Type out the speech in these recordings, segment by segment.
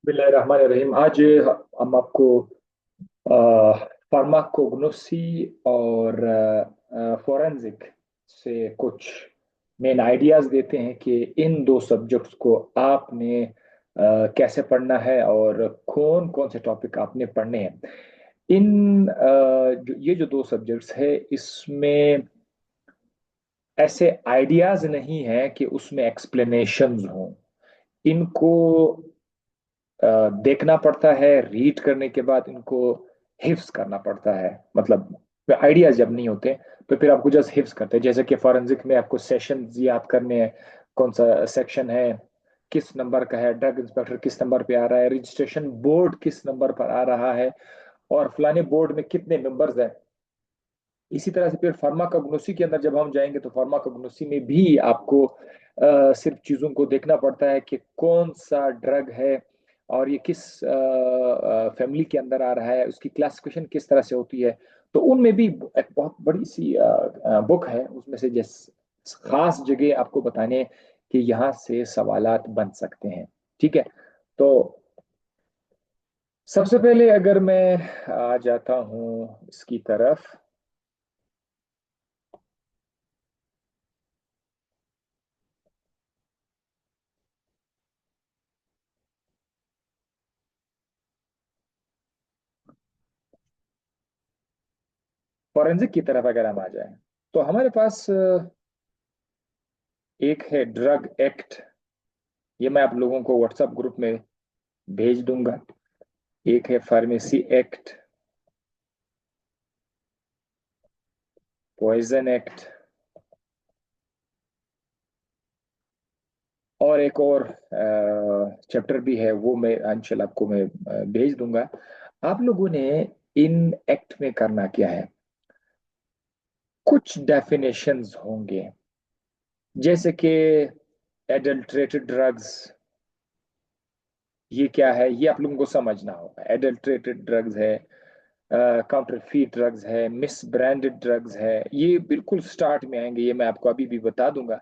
बिस्मिल्लाहिर्रहमानिर्रहीम। आज हम आपको फार्माकोग्नोसी और फोरेंसिक से कुछ मेन आइडियाज देते हैं कि इन दो सब्जेक्ट्स को आपने कैसे पढ़ना है और कौन कौन से टॉपिक आपने पढ़ने हैं। ये जो दो सब्जेक्ट्स है, इसमें ऐसे आइडियाज नहीं है कि उसमें एक्सप्लेनेशंस हों। इनको देखना पड़ता है, रीड करने के बाद इनको हिफ्स करना पड़ता है। मतलब आइडियाज जब नहीं होते तो फिर आपको जस्ट हिफ्स करते हैं। जैसे कि फॉरेंसिक में आपको सेशन याद करने हैं, कौन सा सेक्शन है, किस नंबर का है, ड्रग इंस्पेक्टर किस नंबर पे आ रहा है, रजिस्ट्रेशन बोर्ड किस नंबर पर आ रहा है, और फलाने बोर्ड में कितने मेंबर्स हैं। इसी तरह से फिर फार्माकोग्नोसी के अंदर जब हम जाएंगे तो फार्माकोग्नोसी में भी आपको सिर्फ चीजों को देखना पड़ता है कि कौन सा ड्रग है और ये किस फैमिली के अंदर आ रहा है, उसकी क्लासिफिकेशन किस तरह से होती है। तो उनमें भी एक बहुत बड़ी सी बुक है, उसमें से जिस खास जगह आपको बताने कि यहाँ से सवालात बन सकते हैं। ठीक है। तो सबसे पहले अगर मैं आ जाता हूँ इसकी तरफ, फॉरेंसिक की तरफ अगर हम आ जाएं तो हमारे पास एक है ड्रग एक्ट। ये मैं आप लोगों को व्हाट्सएप ग्रुप में भेज दूंगा। एक है फार्मेसी एक्ट, पॉइजन एक्ट, और एक और चैप्टर भी है, वो मैं अंशल आपको मैं भेज दूंगा। आप लोगों ने इन एक्ट में करना क्या है, कुछ डेफिनेशंस होंगे। जैसे कि एडल्ट्रेटेड ड्रग्स, ये क्या है, ये आप लोगों को समझना होगा। एडल्ट्रेटेड ड्रग्स है, काउंटरफीट ड्रग्स है, मिस ब्रांडेड ड्रग्स है, ये बिल्कुल स्टार्ट में आएंगे, ये मैं आपको अभी भी बता दूंगा।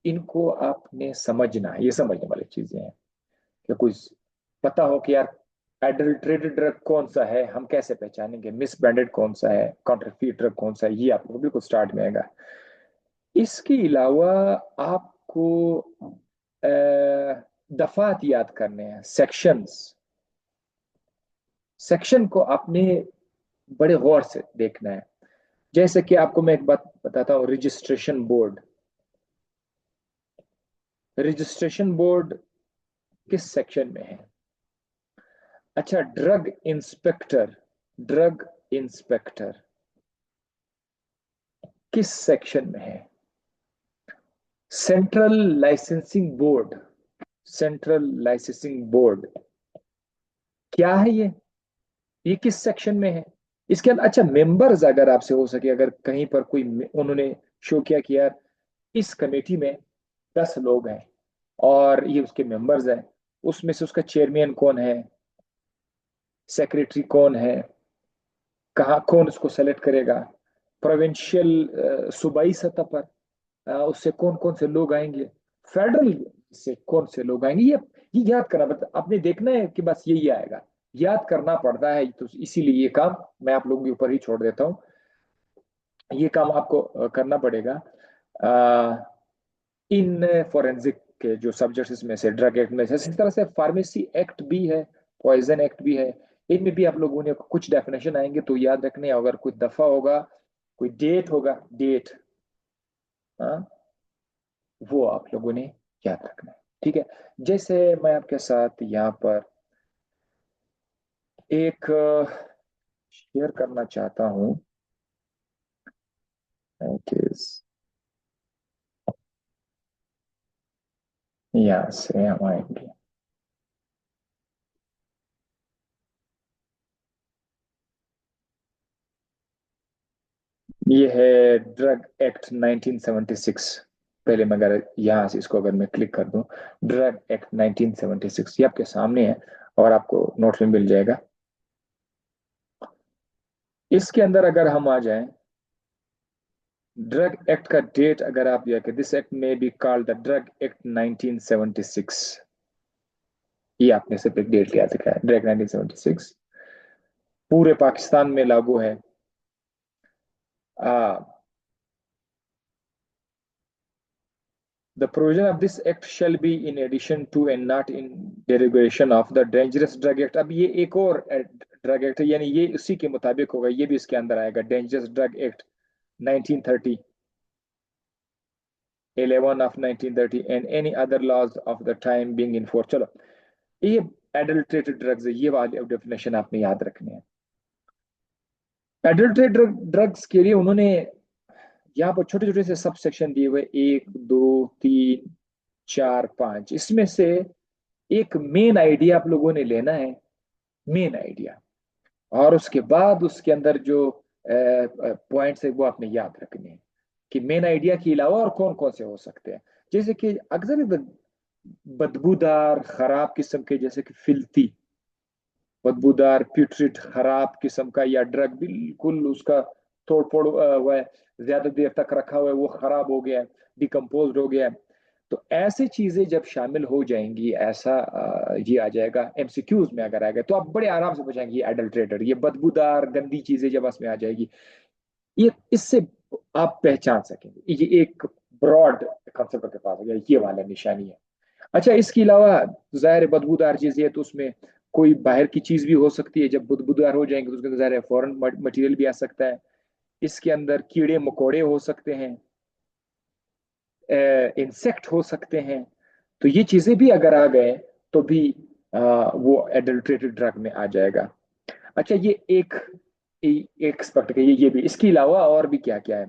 इनको आपने समझना है, ये समझने वाली चीजें हैं कि कुछ पता हो कि यार एडल्ट्रेटेड ड्रग कौन सा है, हम कैसे पहचानेंगे, मिस ब्रांडेड कौन सा है, काउंटरफीट ड्रग कौन सा है, ये आपको बिल्कुल स्टार्ट में आएगा। इसके अलावा आपको दफात याद करने हैं, सेक्शंस। सेक्शन को आपने बड़े गौर से देखना है। जैसे कि आपको मैं एक बात बताता हूँ, रजिस्ट्रेशन बोर्ड। रजिस्ट्रेशन बोर्ड किस सेक्शन में है? अच्छा, ड्रग इंस्पेक्टर, ड्रग इंस्पेक्टर किस सेक्शन में है? Central licensing board, central licensing board क्या है ये किस सेक्शन में है? इसके अंदर अच्छा, मेंबर्स अगर आपसे हो सके, अगर कहीं पर कोई उन्होंने शो किया कि यार इस कमेटी में 10 लोग हैं और ये उसके मेंबर्स हैं, उसमें से उसका चेयरमैन कौन है, सेक्रेटरी कौन है, कहाँ कौन उसको सेलेक्ट करेगा, प्रोविंशियल सूबाई सतह पर उससे कौन कौन से लोग आएंगे, फेडरल से कौन से लोग आएंगे, ये याद करना पड़ता। आपने देखना है कि बस यही आएगा, याद करना पड़ता है। तो इसीलिए ये काम मैं आप लोगों के ऊपर ही छोड़ देता हूँ। ये काम आपको करना पड़ेगा। इन फोरेंसिक के जो सब्जेक्ट्स इसमें से ड्रग एक्ट में से, इसी तरह से फार्मेसी एक्ट भी है, पॉइजन एक्ट भी है। इनमें भी आप लोगों ने कुछ डेफिनेशन आएंगे तो याद रखने, अगर कोई दफा होगा, कोई डेट होगा, डेट, हाँ, वो आप लोगों ने याद रखना है। ठीक है। जैसे मैं आपके साथ यहाँ पर एक शेयर करना चाहता हूँ कि यहाँ से हम आएंगे। ये है ड्रग एक्ट 1976। पहले मैं अगर यहाँ से इसको अगर मैं क्लिक कर दूं, ड्रग एक्ट 1976 ये आपके सामने है और आपको नोट्स में मिल जाएगा। इसके अंदर अगर हम आ जाएं, ड्रग एक्ट का डेट अगर आप देखें, दिस एक्ट में be called the drug act 1976। ये आपने सिर्फ एक डेट लिया था, ड्रैग 1976, पूरे पाकिस्तान में लागू है। आ, The provision of this act shall be in addition to and not in derogation of the Dangerous Drug Act। अब ये एक और ड्रग एक्ट है, यानी ये उसी के मुताबिक होगा, ये भी इसके अंदर आएगा, dangerous drug act 1930, 11 of 1930 and any other laws of the time being in force। चलो, ये एडल्ट्रेटेड ड्रग्स है, ये वाली डेफिनेशन आपने याद रखनी है। एडल्ट्रेटेड ड्रग्स के लिए उन्होंने यहाँ पर छोटे छोटे से सब सेक्शन दिए हुए, 1 2 3 4 5। इसमें से एक मेन आइडिया आप लोगों ने लेना है, मेन आइडिया, और उसके बाद उसके अंदर जो पॉइंट्स है वो आपने याद रखने हैं कि मेन आइडिया के अलावा और कौन कौन से हो सकते हैं। जैसे कि अक्सर बदबूदार खराब किस्म के, जैसे कि फिल्थी, बदबूदार प्यूट्रिड खराब किस्म का, या ड्रग बिल्कुल उसका तोड़ फोड़ हुआ है, ज्यादा देर तक रखा हुआ है, वो खराब हो गया है, डिकम्पोज हो गया है, तो ऐसी चीजें जब शामिल हो जाएंगी, ऐसा ये आ जाएगा एमसीक्यूज में, अगर आएगा तो आप बड़े आराम से बचाएंगे। ये एडल्ट्रेटर, ये बदबूदार गंदी चीजें जब इसमें आ जाएगी, ये इससे आप पहचान सकेंगे। ये एक ब्रॉड कंसेप्ट के पास आ गया, ये वाला निशानी है। अच्छा, इसके अलावा जाहिर है बदबूदार चीज है तो उसमें कोई बाहर की चीज भी हो सकती है, जब बदबूदार हो जाएंगे तो उसके अंदर जाहिर है फॉरेन मटेरियल भी आ सकता है, इसके अंदर कीड़े मकोड़े हो सकते हैं, इंसेक्ट हो सकते हैं, तो ये चीजें भी अगर आ गए तो भी वो एडल्ट्रेटेड ड्रग में आ जाएगा। अच्छा, ये एक एक एस्पेक्ट है, ये भी, इसके अलावा और भी क्या क्या है,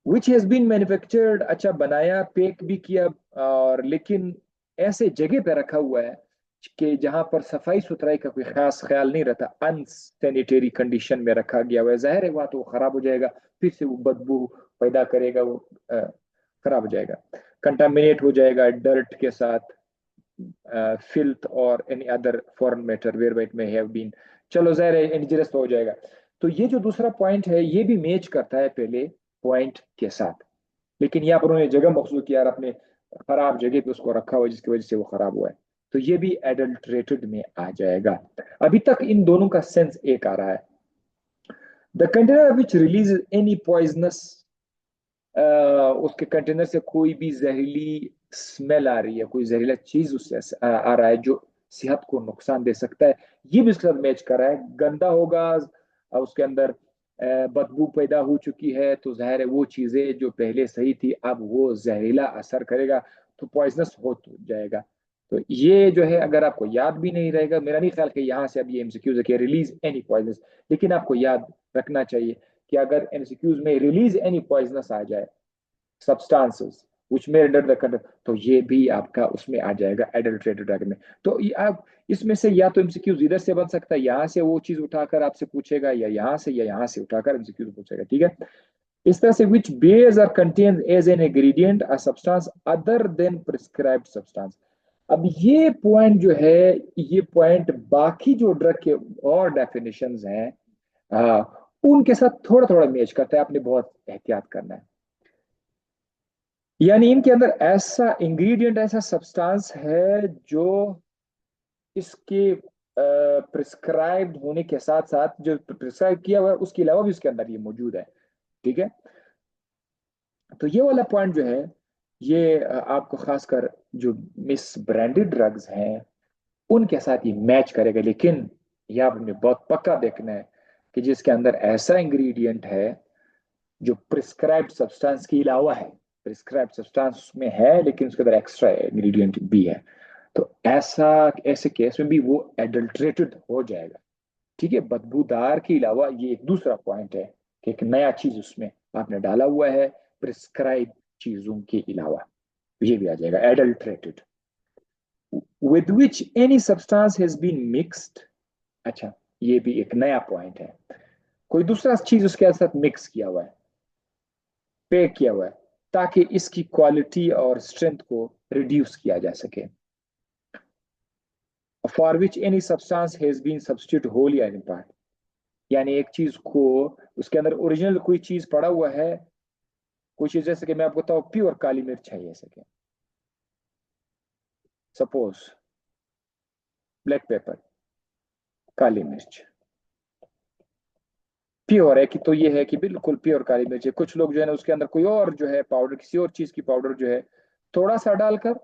विच हैज बीन मैन्युफैक्चर्ड, अच्छा बनाया पैक भी किया, और लेकिन ऐसे जगह पे रखा हुआ है कि जहां पर सफाई सुथराई का कोई खास ख्याल नहीं रहता, अनसैनिटरी कंडीशन में रखा गया हुआ है, जाहिर है वहां तो वो खराब हो जाएगा, फिर से वो बदबू पैदा करेगा, वो खराब हो जाएगा, कंटामिनेट हो जाएगा डर्ट के साथ, फिल्थ और any other foreign matter where by it may have been, चलो जाहिर है इंजरियस तो हो जाएगा। तो ये जो दूसरा पॉइंट है ये भी मैच करता है पहले पॉइंट के साथ, लेकिन यहाँ पर उन्होंने जगह मखसूस किया और अपने खराब जगह पे उसको रखा हुआ जिसकी वजह से वो खराब हुआ है, तो ये भी एडल्ट्रेटेड में आ जाएगा। अभी तक इन दोनों का सेंस एक आ रहा है। The container which release any poisonous, उसके कंटेनर से कोई भी जहरीली स्मेल आ रही है, कोई जहरीला चीज उससे आ रहा है जो सेहत को नुकसान दे सकता है, ये भी उसके साथ मैच कर रहा है। गंदा होगा, उसके अंदर बदबू पैदा हो चुकी है, तो जाहिर है वो चीजें जो पहले सही थी अब वो जहरीला असर करेगा, तो पॉइजनस हो तो जाएगा। तो ये जो है अगर आपको याद भी नहीं रहेगा, मेरा नहीं ख्याल कि यहाँ से अब ये एमसीक्यूज है कि रिलीज एनी पॉइजनस, लेकिन आपको याद रखना चाहिए कि अगर एमसीक्यूज में रिलीज एनी पॉइजनस आ जाए, substances which may under the control, तो ये भी आपका उसमें आ जाएगा एडल्ट्रेटेड ड्रग में। तो ये आप इसमें से या तो एमसीक्यूज इधर से बन सकता है, यहाँ से वो चीज उठाकर आपसे पूछेगा, या यहाँ से उठाकर एमसीक्यूज पूछेगा, ठीक है। इस तरह से which bears are contained as an ingredient a substance other than prescribed substance. अब ये पॉइंट जो है, ये पॉइंट बाकी जो ड्रग के और डेफिनेशंस हैं उनके साथ थोड़ा थोड़ा मैच करता है, आपने बहुत एहतियात करना है। यानी इनके अंदर ऐसा इंग्रेडिएंट, ऐसा सब्सटेंस है जो इसके प्रिस्क्राइब्ड होने के साथ साथ, जो प्रिस्क्राइब किया हुआ है उसके अलावा भी उसके अंदर ये मौजूद है, ठीक है। तो ये वाला पॉइंट जो है, ये आपको खासकर जो मिस ब्रांडेड ड्रग्स हैं उनके साथ ये मैच करेगा, लेकिन ये आपने बहुत पक्का देखना है कि जिसके अंदर ऐसा इंग्रेडिएंट है जो प्रिस्क्राइब्ड सब्सटेंस के अलावा है, प्रिस्क्राइब्ड सब्सटेंस में है लेकिन उसके अंदर एक्स्ट्रा इंग्रेडिएंट भी है, तो ऐसा ऐसे केस में भी वो एडल्ट्रेटेड हो जाएगा, ठीक है। बदबूदार के अलावा ये एक दूसरा पॉइंट है कि एक नया चीज उसमें आपने डाला हुआ है प्रिस्क्राइब चीजों के अलावा, ये भी आ जाएगा adulterated. With which any substance has been mixed, अच्छा ये भी एक नया पॉइंट है, कोई दूसरा चीज उसके साथ मिक्स किया हुआ है, पे किया हुआ है, ताकि इसकी क्वालिटी और स्ट्रेंथ को रिड्यूस किया जा सके। For which any substance has been substitute wholly and in part, यानी एक चीज को उसके अंदर ओरिजिनल कोई चीज पड़ा हुआ है, कोई चीज जैसे कि मैं आपको बताऊं प्योर काली मिर्च है, जैसे कि सपोज ब्लैक पेपर, काली मिर्च प्योर है कि, तो ये है कि बिल्कुल प्योर काली मिर्च है। कुछ लोग जो है ना उसके अंदर कोई और जो है पाउडर, किसी और चीज की पाउडर जो है थोड़ा सा डालकर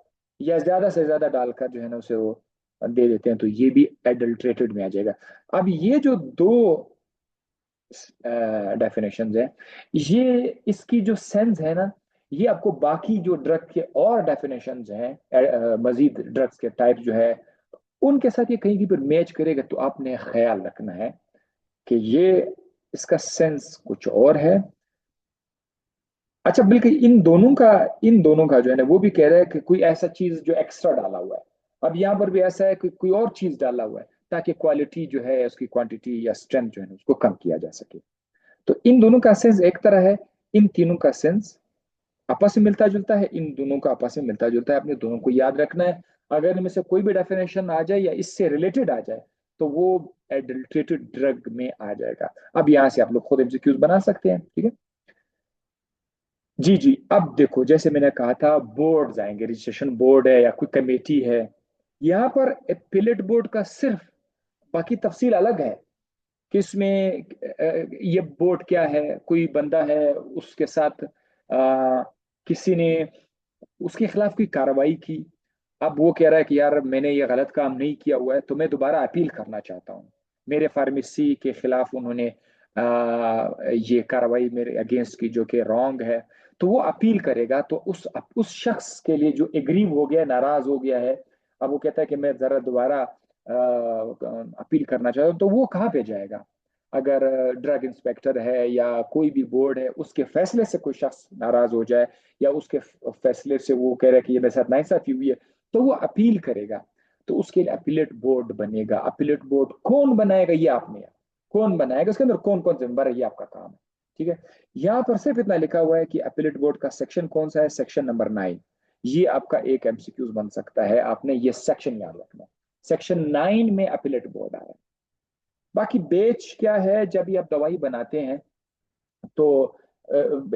या ज्यादा से ज्यादा डालकर जो है ना उसे वो दे देते हैं, तो ये भी एडल्ट्रेटेड में आ जाएगा। अब ये जो दो डेफिनेशन है, ये इसकी जो सेंस है ना, ये आपको बाकी जो ड्रग के और डेफिनेशन हैं, मजीद ड्रग्स के टाइप जो है उनके साथ ये कहीं पर मैच करेगा, तो आपने ख्याल रखना है कि ये इसका सेंस कुछ और है। अच्छा, बल्कि इन दोनों का जो है ना वो भी कह रहा है कि कोई ऐसा चीज जो एक्स्ट्रा डाला हुआ है। अब यहाँ पर भी ऐसा है कि कोई और चीज डाला हुआ है ताकि क्वालिटी जो है उसकी क्वांटिटी या स्ट्रेंथ जो है ना उसको कम किया जा सके। तो इन दोनों का सेंस एक तरह है, इन तीनों का सेंस आपस में मिलता जुलता है, इन दोनों का आपस में मिलता जुलता है, आपने दोनों को याद रखना है। अगर इनमें से कोई भी डेफिनेशन आ जाए या इससे रिलेटेड आ जाए तो वो एडल्ट्रेटेड ड्रग में आ जाएगा। अब यहां से आप लोग खुद एमसीक्यूज बना सकते हैं, ठीक है। जी जी, अब देखो जैसे मैंने कहा था बोर्ड आएंगे, रजिस्ट्रेशन बोर्ड है या कोई कमेटी है, यहाँ पर एपिलेट बोर्ड का सिर्फ बाकी तफसील अलग है कि इसमें ये बोर्ड क्या है, कोई बंदा है उसके साथ किसी ने उसके खिलाफ कोई कार्रवाई की। अब वो कह रहा है कि यार मैंने ये गलत काम नहीं किया हुआ है तो मैं दोबारा अपील करना चाहता हूँ, मेरे फार्मेसी के खिलाफ उन्होंने ये कार्रवाई मेरे अगेंस्ट की जो कि रॉन्ग है, तो वो अपील करेगा। तो उस शख्स के लिए जो एग्रीव हो गया, नाराज हो गया है, अब वो कहता है कि मैं जरा दोबारा अपील करना चाहता हूँ, तो वो कहाँ पे जाएगा? अगर ड्रग इंस्पेक्टर है या कोई भी बोर्ड है उसके फैसले से कोई शख्स नाराज हो जाए या उसके फैसले से वो कह रहा है कि ये मेरे साथ नाइंसाफी हुई है, तो वो अपील करेगा। तो उसके लिए अपीलेट बोर्ड बनेगा। अपीलेट बोर्ड कौन बनाएगा ये आपने, कौन बनाएगा, उसके अंदर कौन कौन से मेंबर है, ये आपका काम है, ठीक है। यहाँ पर सिर्फ इतना लिखा हुआ है कि अपीलेट बोर्ड का सेक्शन कौन सा है, सेक्शन नंबर 9। ये आपका एक एमसीक्यूज बन सकता है, आपने ये सेक्शन याद रखना। सेक्शन 9 में अपीलेट बोर्ड आया। बाकी बेच क्या है, जब ये आप दवाई बनाते हैं तो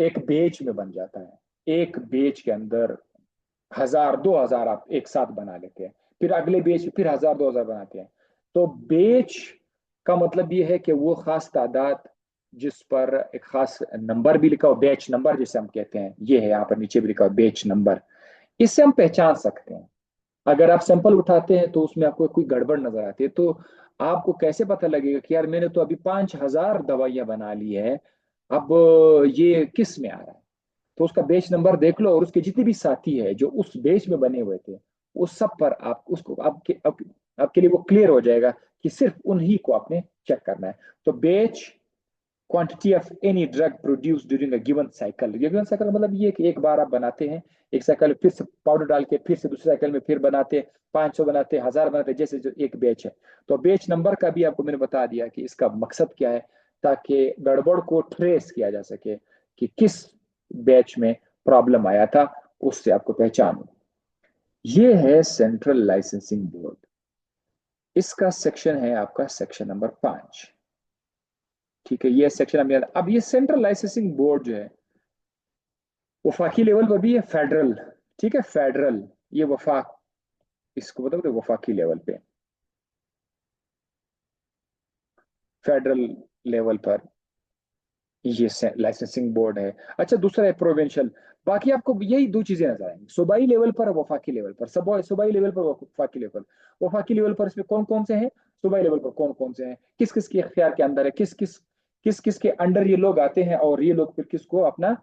एक बेच में बन जाता है। एक बेच के अंदर 1000 2000 आप एक साथ बना लेते हैं, फिर अगले बेच फिर 1000 2000 बनाते हैं। तो बेच का मतलब ये है कि वो खास तादाद जिस पर एक खास नंबर भी लिखा हो, बैच नंबर जिसे हम कहते हैं, ये है यहाँ पर नीचे भी लिखा हो बैच नंबर। इससे हम पहचान सकते हैं। अगर आप सैंपल उठाते हैं तो उसमें आपको कोई गड़बड़ नजर आती है, तो आपको कैसे पता लगेगा कि यार मैंने तो अभी 5000 दवाइयां बना ली है, अब ये किस में आ रहा है? तो उसका बेच नंबर देख लो और उसके जितने भी साथी है जो उस बेच में बने हुए थे, उस सब पर आप उसको आपके लिए वो क्लियर हो जाएगा कि सिर्फ उन्हीं को आपने चेक करना है। तो बेच quantity of any drug produce during a given cycle. Given cycle का मतलब ये कि एक बार आप बनाते हैं, एक साइकिल फिर से पाउडर डाल के फिर से दूसरे साइकिल में फिर बनाते, 500 बनाते, 1000 बनाते, जैसे जो एक बैच है। तो बैच नंबर का भी आपको मैंने बता दिया कि इसका मकसद क्या है, ताकि गड़बड़ को ट्रेस किया जा सके कि किस बैच में प्रॉब्लम आया था, उससे आपको पहचान हो। ये है सेंट्रल लाइसेंसिंग बोर्ड। इसका सेक्शन है आपका सेक्शन नंबर 5, ठीक है। ये सेक्शन अब ये सेंट्रल लाइसेंसिंग बोर्ड जो है वफाकी लेवल पर भी है, फेडरल, ठीक है, फेडरल, ये वफाक, इसको बताओ वफाकी लेवल पे, फेडरल लेवल पर ये लाइसेंसिंग बोर्ड है। अच्छा, दूसरा है प्रोविंशियल। बाकी आपको यही दो चीजें नजर आएंगी, सूबाई लेवल पर और वफाकी लेवल पर। सब सूबाई लेवल पर, वफाकी लेवल, वफाकी लेवल पर इसमें कौन कौन से हैं, सूबाई लेवल पर कौन कौन से हैं, किस किस के इख्तियार के अंदर है, किस किस के अंडर ये लोग आते हैं, और ये लोग फिर किसको अपना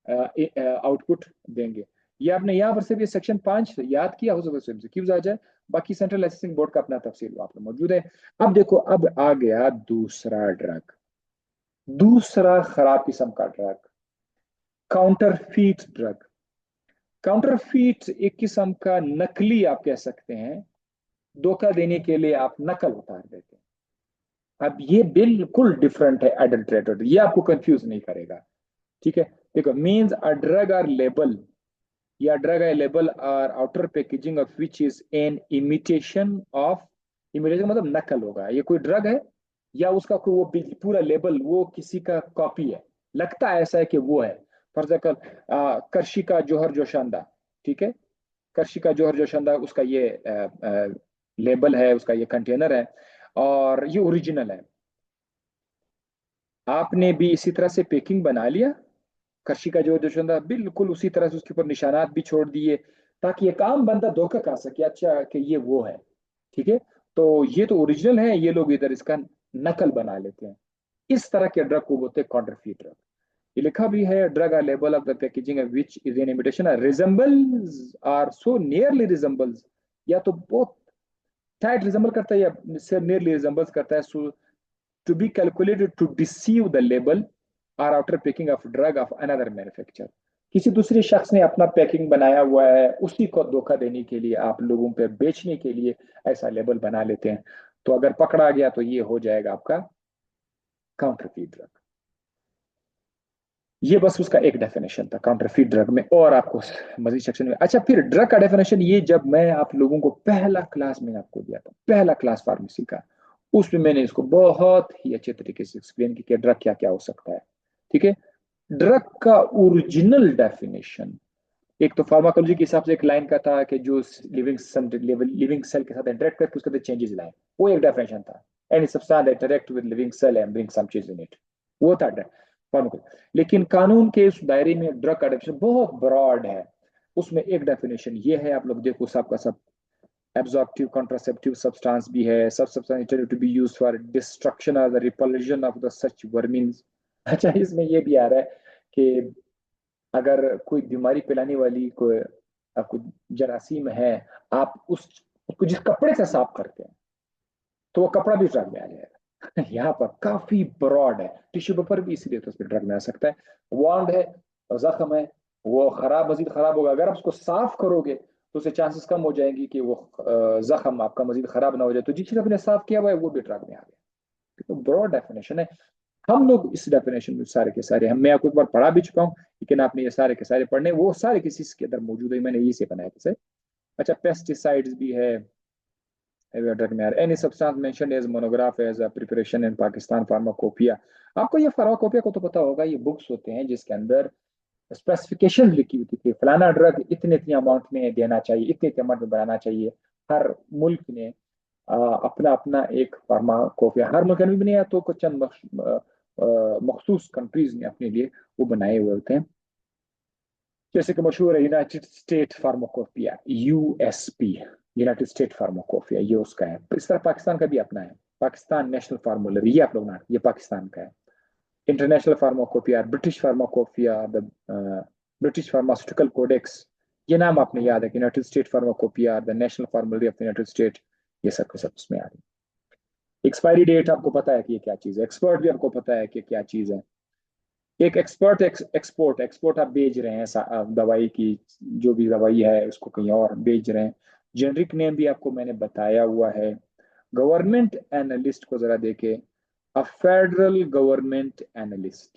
आउटपुट देंगे। ये आपने यहाँ पर सिर्फ ये सेक्शन 5 याद किया, हो सकता है क्यूज आ जाए। बाकी सेंट्रल लाइसेंसिंग बोर्ड का अपना तफसील वहां पर मौजूद है। अब देखो, अब आ गया दूसरा ड्रग, दूसरा खराब किस्म का ड्रग, काउंटरफीट ड्रग। काउंटरफीट एक किस्म का नकली आप कह सकते हैं, धोखा देने के लिए आप नकल उतार देते हैं। अब ये बिल्कुल डिफरेंट है एडल्ट्रेटेड, ये आपको कंफ्यूज नहीं करेगा, ठीक है। देखो, means a drug or label या drug or label or outer packaging of which is an imitation of, imitation मतलब नकल होगा, ये कोई ड्रग है या उसका कोई वो पूरा लेबल वो किसी का कॉपी है, लगता है ऐसा है कि वो है। फॉर एग्जाम्पल कर्शी का जोहर जोशांदा, ठीक है, कर्शी का जोहर जोशांदा उसका ये लेबल है, उसका ये कंटेनर है, और ये ओरिजिनल है। आपने भी इसी तरह से पैकिंग बना लिया, कर्शी का जो जो था बिल्कुल उसी तरह से उसके ऊपर निशानात भी छोड़ दिए, ताकि एक आम बंदा धोखा खा सके, अच्छा कि ये वो है। ठीक है, तो ये तो ओरिजिनल है, ये लोग इधर इसका नकल बना लेते हैं। इस तरह के ड्रग को बोलते हैं काउंटरफीट ड्रग। ये लिखा भी है, drug or label of the packaging which is an imitation resembles or so nearly resembles, या तो बहुत टाइट रिजेंबल करता है या से नियरली रिजेंबल्स करता है, so to be calculated to deceive the label or after packing of drug of another manufacture. किसी दूसरे शख्स ने अपना पैकिंग बनाया हुआ है, उसी को धोखा देने के लिए, आप लोगों पे बेचने के लिए ऐसा लेबल बना लेते हैं। तो अगर पकड़ा गया तो ये हो जाएगा आपका काउंटरफीट ड्रग। ये बस उसका एक डेफिनेशन था काउंटरफीट ड्रग में, और आपको मजीद सेक्शन में। अच्छा, फिर ड्रग का डेफिनेशन ये, जब मैं आप लोगों को पहला क्लास में आपको दिया था, पहला क्लास फार्मेसी का, उसमें मैंने इसको बहुत ही अच्छे तरीके से एक्सप्लेन किया ड्रग क्या क्या हो सकता है। ठीक है, ड्रग का ओरिजिनल डेफिनेशन, एक तो फार्माकोलॉजी के हिसाब से एक लाइन का था कि जो लिविंग सेल के साथ इंटरेक्ट करके उसके अंदर चेंजेस लाए, वो एक डेफिनेशन था। Any substance interact with living cell and bring some चीज इन इट, वो था फार्माकोलॉजी। लेकिन कानून के उस दायरे में ड्रग का डेफिनेशन बहुत ब्रॉड है। उसमें एक डेफिनेशन ये है, आप लोग देखो सबका सब, एब्जॉर्प्टिव कॉन्ट्रासेप्टिव सब्सटेंस भी है, सब substance intended to be used for destruction और the repulsion of the such vermins. अच्छा, इसमें ये भी आ रहा है कि अगर कोई बीमारी फैलाने वाली कोई आपको जरासीम है, आप उस उसको जिस कपड़े से साफ करते हैं, तो वो कपड़ा भी ड्रग में आ जाएगा। यहाँ पर काफी ब्रॉड है, टिश्यू पेपर भी इसीलिए तो उसमें ड्रग में आ सकता है। वांड है, जख्म है, वो खराब मजीद खराब होगा, अगर आप उसको साफ करोगे तो उससे चांसेस कम हो जाएंगी कि वो जख्म आपका मजीद खराब ना हो जाए, तो जिस चीज आपने साफ किया हुआ है वो भी ड्रग में आ गया। तो ब्रॉड डेफिनेशन है। हम लोग इस डेफिनेशन में सारे के सारे, हम मैं आपको एक बार पढ़ा भी चुका हूँ, लेकिन आपने ये सारे के सारे पढ़ने, वो सारे किसी के अंदर मौजूद है, मैंने इसे बनाया जैसे। अच्छा, पेस्टिसाइड्स भी है ड्रग में। Any substance mention as monograph as preparation in Pakistan pharmacopoeia. आपको ये फार्माकोपिया को तो पता होगा, ये बुक्स होते हैं जिसके अंदर स्पेसिफिकेशन लिखी होती थी, फलाना ड्रग इतने इतने अमाउंट में देना चाहिए, इतने इतने अमाउंट में बनाना चाहिए। हर मुल्क ने अपना अपना एक फार्माकोपिया, हर मुल्क ने भी नहीं है तो कुछ चंद मखसूस कंट्रीज ने अपने लिए वो बनाए हुए होते हैं। जैसे कि मशहूर है United State pharmacopoeia, USP, United State pharmacopoeia, ये उसका है। इस तरह पाकिस्तान का भी अपना है, पाकिस्तान नेशनल फार्मूलरी, ये आप लोग ना, ये पाकिस्तान का है। International pharmacopoeia, British pharmacopoeia, the British pharmaceutical codex, ये नाम आपने याद है कि United State pharmacopoeia, the national formulary of the United State, ये सब के सब उसमें आ रही है। एक्सपायरी डेट आपको पता है कि ये क्या चीज़ है, एक्सपर्ट भी आपको पता है कि क्या चीज़ है। एक एक्सपर्ट एक्सपोर्ट, एक्सपोर्ट आप भेज रहे हैं दवाई की, जो भी दवाई है उसको कहीं और भेज रहे हैं। जेनरिक नेम भी आपको मैंने बताया हुआ है। गवर्नमेंट एनालिस्ट को जरा देखे, अ फेडरल गवर्नमेंट एनालिस्ट,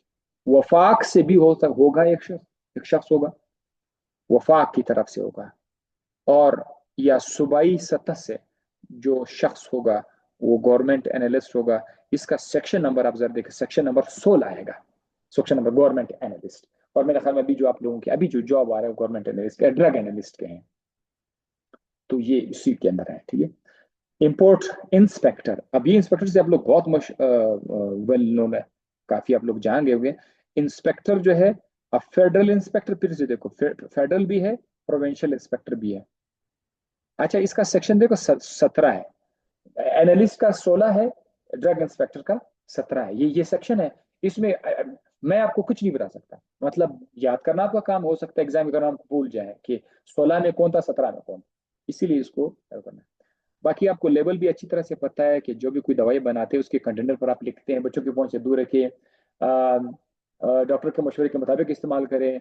वफाक से भी होगा एक शख्स होगा, वफाक की तरफ से होगा, और या सूबाई सतह से जो शख्स होगा वो गवर्नमेंट एनालिस्ट होगा। इसका सेक्शन नंबर आप जरा देखें, सेक्शन नंबर 16 आएगा, सेक्शन नंबर गवर्नमेंट एनालिस्ट। और मेरे ख्याल में अभी जो आप लोगों के अभी जो जॉब आ रहा है गवर्नमेंट एनालिस्ट के, ड्रग एनालिस्ट के हैं, तो ये इसी के अंदर है। ठीक है, इंपोर्ट इंस्पेक्टर, अब ये इंस्पेक्टर से आप लोग बहुत वेल नोन है, काफी आप लोग जान गए होंगे। इंस्पेक्टर जो है, अब फेडरल इंस्पेक्टर, फिर से देखो, फेडरल भी है, प्रोविंशियल इंस्पेक्टर भी है। अच्छा, इसका सेक्शन देखो 17 है, एनालिस्ट का 16 है, ड्रग इंस्पेक्टर का 17 है। ये सेक्शन है। इसमें मैं आपको कुछ नहीं बता सकता, मतलब याद करना आपका काम हो सकता है, एग्जाम के दौरान भूल जाए कि 16 में कौन था 17 में कौन, इसीलिए इसको करना है। बाकी आपको लेवल भी अच्छी तरह से पता है कि जो भी कोई दवाई बनाते हैं उसके कंटेनर पर आप लिखते हैं, बच्चों की पहुंच से दूर रखिए, डॉक्टर के मशवरे के मुताबिक इस्तेमाल करें,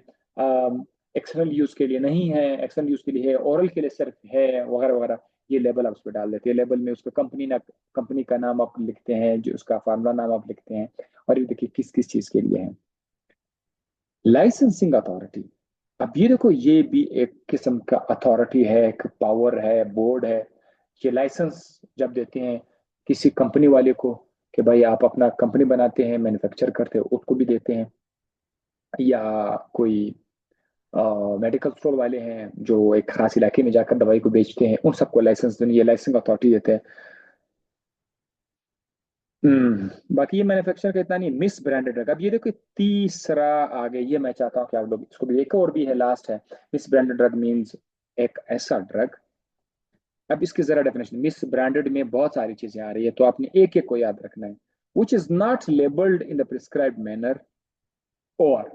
एक्सटर्नल यूज के लिए नहीं है, एक्सटर्नल यूज के लिए है, ओरल के लिए सिर्फ है, वगैरह वगैरह। ये लेबल आप उस पर डाल देते हैं, लेबल में उसका कंपनी का नाम आप लिखते हैं, जो उसका फार्मूला नाम आप लिखते हैं, और ये देखिए किस किस चीज के लिए है। लाइसेंसिंग अथॉरिटी, अब ये देखो, ये भी एक किस्म का अथॉरिटी है, एक पावर है, बोर्ड है। ये लाइसेंस जब देते हैं किसी कंपनी वाले को कि भाई आप अपना कंपनी बनाते हैं, मैन्युफैक्चर करते हैं, उसको भी देते हैं। या कोई मेडिकल स्टोर वाले हैं जो एक खास इलाके में जाकर दवाई को बेचते हैं, उन सबको लाइसेंस देने, ये लाइसेंसिंग अथॉरिटी देते हैं। बाकी ये मैन्युफैक्चरर का इतना नहीं, मिस ब्रांडेड ड्रग। अब ये देखो तीसरा आ गया, ये मैं चाहता हूँ कि आप लोग इसको भी, एक और भी है, लास्ट है। मिस ब्रांडेड ड्रग मींस एक ऐसा ड्रग, अब इसकी जरा डेफिनेशन, मिस ब्रांडेड में बहुत सारी चीजें आ रही है, तो आपने एक एक को याद रखना है। Which is not labelled in the prescribed manner, और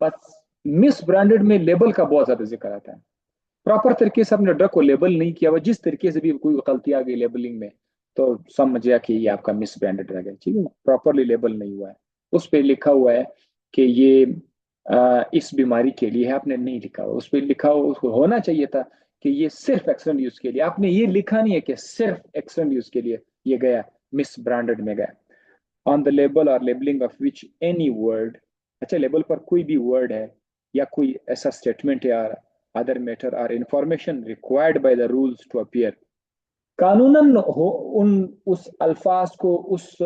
बस मिस ब्रांडेड में लेबल का बहुत ज्यादा जिक्र आता है। प्रॉपर तरीके से अपने ड्रग को लेबल नहीं किया हुआ, जिस तरीके से भी कोई गलती आ गई लेबलिंग में, तो समझिए कि ये आपका मिस ब्रांडेड ड्रग है, ठीक है। प्रॉपरली लेबल नहीं हुआ है, उस पर लिखा हुआ है कि ये इस बीमारी के लिए है, आपने नहीं लिखा हुआ। उस पर लिखा हुआ, उसको होना चाहिए था कि ये सिर्फ एक्सटर्नल यूज के लिए, आपने ये लिखा नहीं है कि सिर्फ एक्सटर्नल यूज के लिए ये गया, मिस ब्रांडेड में गया। ऑन द लेबल और labelling of which any word, अच्छा लेबल पर कोई भी वर्ड है या कोई ऐसा स्टेटमेंट है या अदर मैटर और information required by the rules to appear, कानूनन हो उन उस अल्फाज को, उस